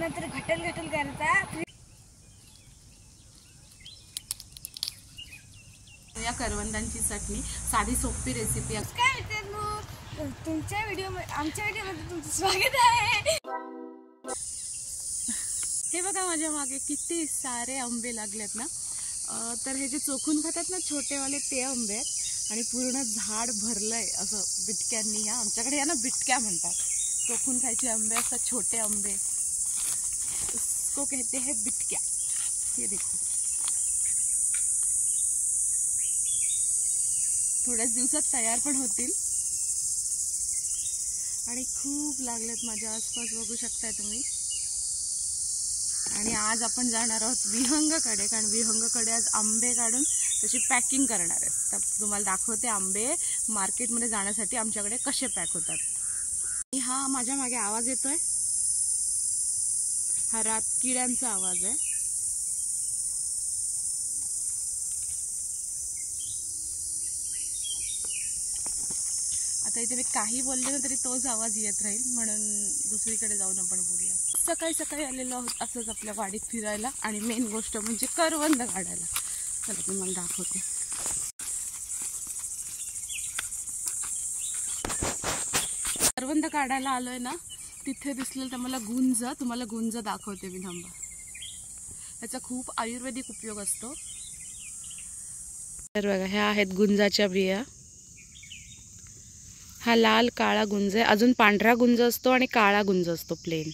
त्यानंतर घटल घटल करायचा। या करवंदांची चटणी साधी सोपी रेसिपी आहे। काय मित्रांनो, तुमच्या आमच्या व्हिडिओमध्ये तुमचं स्वागत आहे। हे बघा माझ्या मागे किती सारे आंबे लागलेत ना। तर हे जे चोखून खातात ना छोटेवाले ते आंबे आहेत आणि पूर्ण झाड भरलंय असं बिटक्यांनी। या आमच्याकडे या ना बिटक्या म्हणतात। चोखून खायचे आंबे असतात छोटे आंबे, उसको कहते हैं बिटक्या। ये देखो थोड्याच दिवसात तयार पण होतील आणि खूप लागलेत माझ्या आसपास, बघू शकताय तुम्ही। आणि आज आपण जाणार आहोत विहंगकडे, कारण विहंगकडे आज आंबे काढून त्याची पॅकिंग करणार आहेत। तर तुम्हाला दाखवते आंबे मार्केटमध्ये जाण्यासाठी आमच्याकडे कसे पॅक होतात। हा माझ्या मागे आवाज येतोय, हा रातकिड्यांचा आवाज आहे। आता इथे मी काही बोलले ना तरी तोच आवाज येत राहील, म्हणून दुसरीकडे जाऊन आपण बोलूया। सकाळी सकाळी आलेलो आहोत असंच आपल्या वाडीत फिरायला, आणि मेन गोष्ट म्हणजे करवंद काढायला। चला तुम्हाला दाखवते। करवंद काढायला आलोय ना, तिथे दिसलेलं तर मला गुंज, तुम्हाला गुंज दाखवते मी, थांबा। याचा खूप आयुर्वेदिक उपयोग असतो। तर बघा ह्या आहेत गुंजाच्या बिया। हा लाल काळा गुंज आहे, अजून पांढरा गुंज असतो आणि काळा गुंज असतो प्लेन।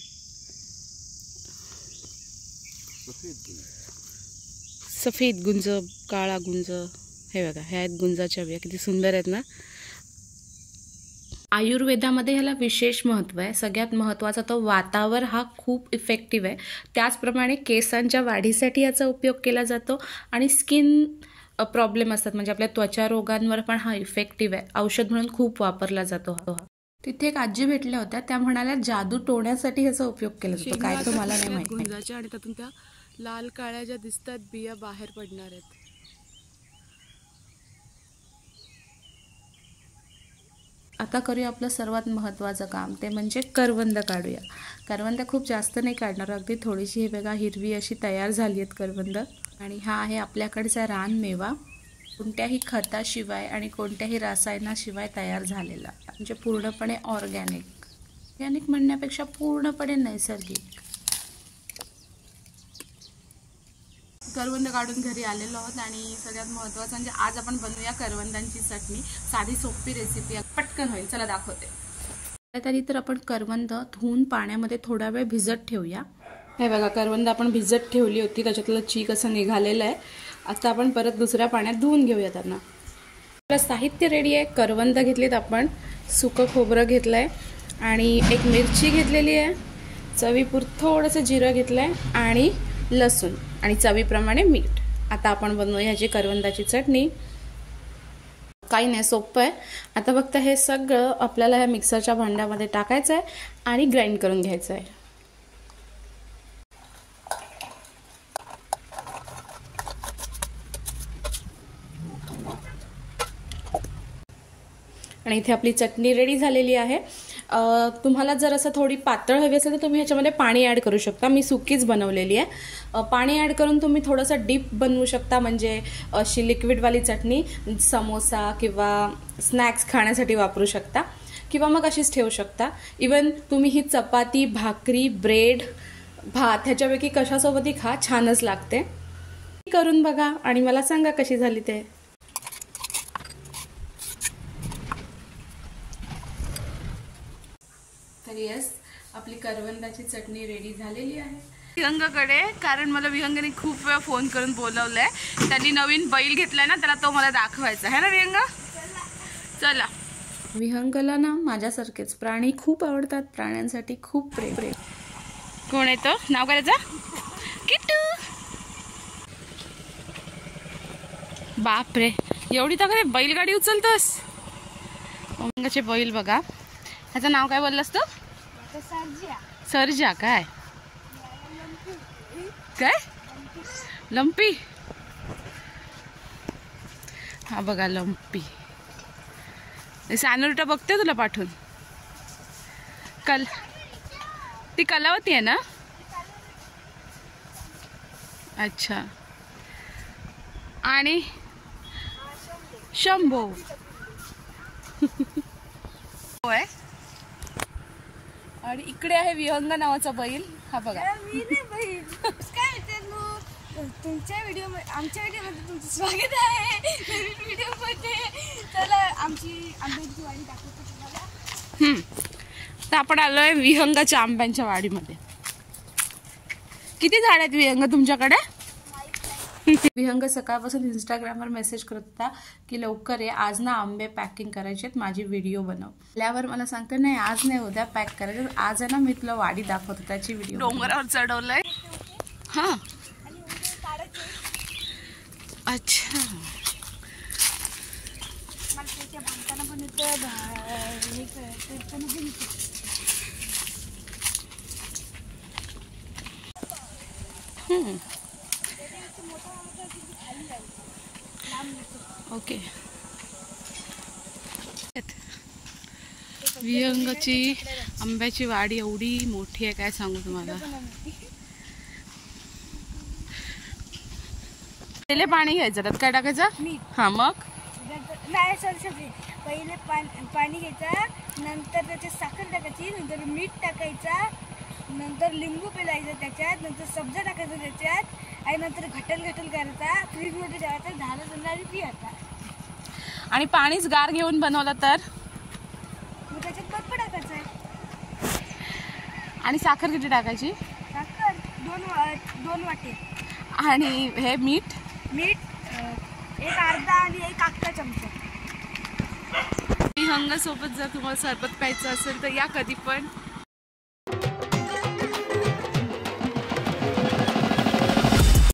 सफेद गुंज, काळा गुंज, हे बघा ह्या आहेत गुंजाच्या बिया, किती सुंदर आहेत ना। आयुर्वेदामध्ये ह्याला विशेष महत्त्व आहे। सगळ्यात महत्त्वाचा तो वातावर हा खूप इफेक्टिव्ह आहे। त्याचप्रमाणे केसांच्या वाढीसाठी याचा उपयोग केला जातो, आणि स्किन प्रॉब्लेम असतात म्हणजे आपल्या त्वचा रोगांवर पण हा इफेक्टिव्ह आहे। औषध म्हणून खूप वापरला जातो हा। तिथे एक आजी भेटल्या होत्या, त्या म्हणाल्या जादू टोण्यासाठी ह्याचा उपयोग केला जातो। काय तो मला नाही माहिती। गुंजाच्या आणि त्यातून त्या लाल काळ्या ज्या दिसतात बिया बाहेर पडणार आहेत। आता करूया आपलं सर्वात महत्त्वाचं काम, ते म्हणजे करवंद काढूया। करवंद खूप जास्त नाही काढणार, अगदी थोडीशी हे बघा हिरवी अशी तयार झाली आहेत करवंद। आणि हा आहे आपल्याकडचा रानमेवा, कोणत्याही खताशिवाय आणि कोणत्याही रसायनाशिवाय तयार झालेला, म्हणजे पूर्णपणे ऑर्गॅनिक। ऑर्गॅनिक म्हणण्यापेक्षा पूर्णपणे नैसर्गिक। करवंद काढून घरी आलेलो आहोत, आणि सगळ्यात महत्त्वाचं म्हणजे आज आपण बनवूया करवंदांची चटणी। साधी सोपी रेसिपी आहे, पटकन होईल। चला दाखवते। तरी तर आपण करवंद धुवून पाण्यामध्ये थोडा वेळ भिजत ठेवूया। हे बघा करवंद आपण भिजत ठेवली होती, त्याच्यातलं चीक असं निघालेलं आहे। आता आपण परत दुसऱ्या पाण्यात धुवून घेऊया त्यांना। आपलं साहित्य रेडी आहे। करवंद घेतलीत आपण, सुकं खोबरं घेतलंय, आणि एक मिरची घेतलेली आहे, चवीपुरतं थोडंसं जिरं घेतलंय, आणि लसूण, आणि चवीप्रमाणे मीठ। आता आपण बनवूया ह्याची करवंदाची चटणी। काही नाही, सोपं आहे। आता फक्त हे सगळं आपल्याला ह्या मिक्सरच्या भांड्यामध्ये टाकायचं आहे आणि ग्राइंड करून घ्यायचं आहे। आणि इथे आपली चटणी रेडी झालेली आहे। तुम्हाला जर असं थोडी पातळ हवी असेल तर तुम्ही ह्याच्यामध्ये पाणी ॲड करू शकता। मी सुकीच बनवलेली आहे। पाणी ॲड करून तुम्ही थोडंसं डीप बनवू शकता, म्हणजे अशी लिक्विडवाली चटणी समोसा किंवा स्नॅक्स खाण्यासाठी वापरू शकता, किंवा मग अशीच ठेवू शकता। इवन तुम्ही ही चपाती, भाकरी, ब्रेड, भात ह्याच्यापैकी कशासोबतही खा, छानच लागते। करून बघा आणि मला सांगा कशी झाली ते। तर यस, आपली करवंदाची चटणी रेडी झालेली आहे। विहंगकडे, कारण मला विहंगने खूप वेळा फोन करून बोलवलंय। त्यांनी नवीन बैल घेतलाय ना, त्याला तो मला दाखवायचा आहे ना विहंग। चला। विहंगला ना माझ्यासारखेच प्राणी खूप आवडतात, प्राण्यांसाठी खूप प्रेम। कोण आहे तो? नाव काय त्याचं? किट्टू। बापरे, एवढी ताकद बैलगाडी उचलतोस? विहंगाचे बैल बघा। ह्याचं नाव काय बोललास तू? सर्जा। काय काय? लंपी। हा बघा लंपी। सानूरटा बघते तुला पाठवून। ती कलावती आहे ना? अच्छा. आणि शंभो होय. आणि इकडे आहे विहंग नावाचा बैल. हा बघा. मी नाही बहीण. काय मित्रांनो, तुमच्या व्हिडिओ आमच्या व्हिडिओमध्ये तुमचं स्वागत आहे. नवीन व्हिडिओमध्ये. चला आमची आंब्याची वाडी दाखवतो तुम्हाला. तर आपण आलोय विहंगाच्या आंब्यांच्या वाडीमध्ये. किती झाड आहेत विहंग तुमच्याकडे? विहंग सकाळपासून इंस्टाग्रामवर मेसेज करत होता की लवकर ये, आज ना आंबे पॅकिंग करायचे आहेत, माझी व्हिडिओ बनव. त्यावर मला सांगते नाही आज नाही, उद्या पॅक करायचे. आज आहे ना मी तुला वाडी दाखवतो, त्याची व्हिडिओ. डोंगरावर चढवलंय. हा अच्छा. ओके. विहंगाची आंब्याची वाडी एवढी मोठी आहे, काय सांगू तुम्हाला. पहिले पाणी घ्यायचं, त्यात काय टाकायचं? हा मग नाही सॉरी पहिले पाणी घ्यायचं, नंतर त्याच्यात साखर टाकायची, नंतर मीठ टाकायचा, नंतर लिंबू पिळायचं त्याच्यात, नंतर सब्जा टाकायचं त्याच्यात, आणि नंतर घटल करायचा, फ्रीजमध्ये ठेवायचा, झालं संध्याकाळी पियाचा. आणि पाणीच गार घेऊन बनवलं तर मग त्याच्यात बर्फ टाकायचा आहे. आणि साखर किती टाकायची? साखर 2 वाटे. आणि हे मीठ एक अर्धा आणि एक अख्खा चमचा. विहंग सोबत जर तुम्हाला सरबत प्यायचं असेल तर या कधी पण.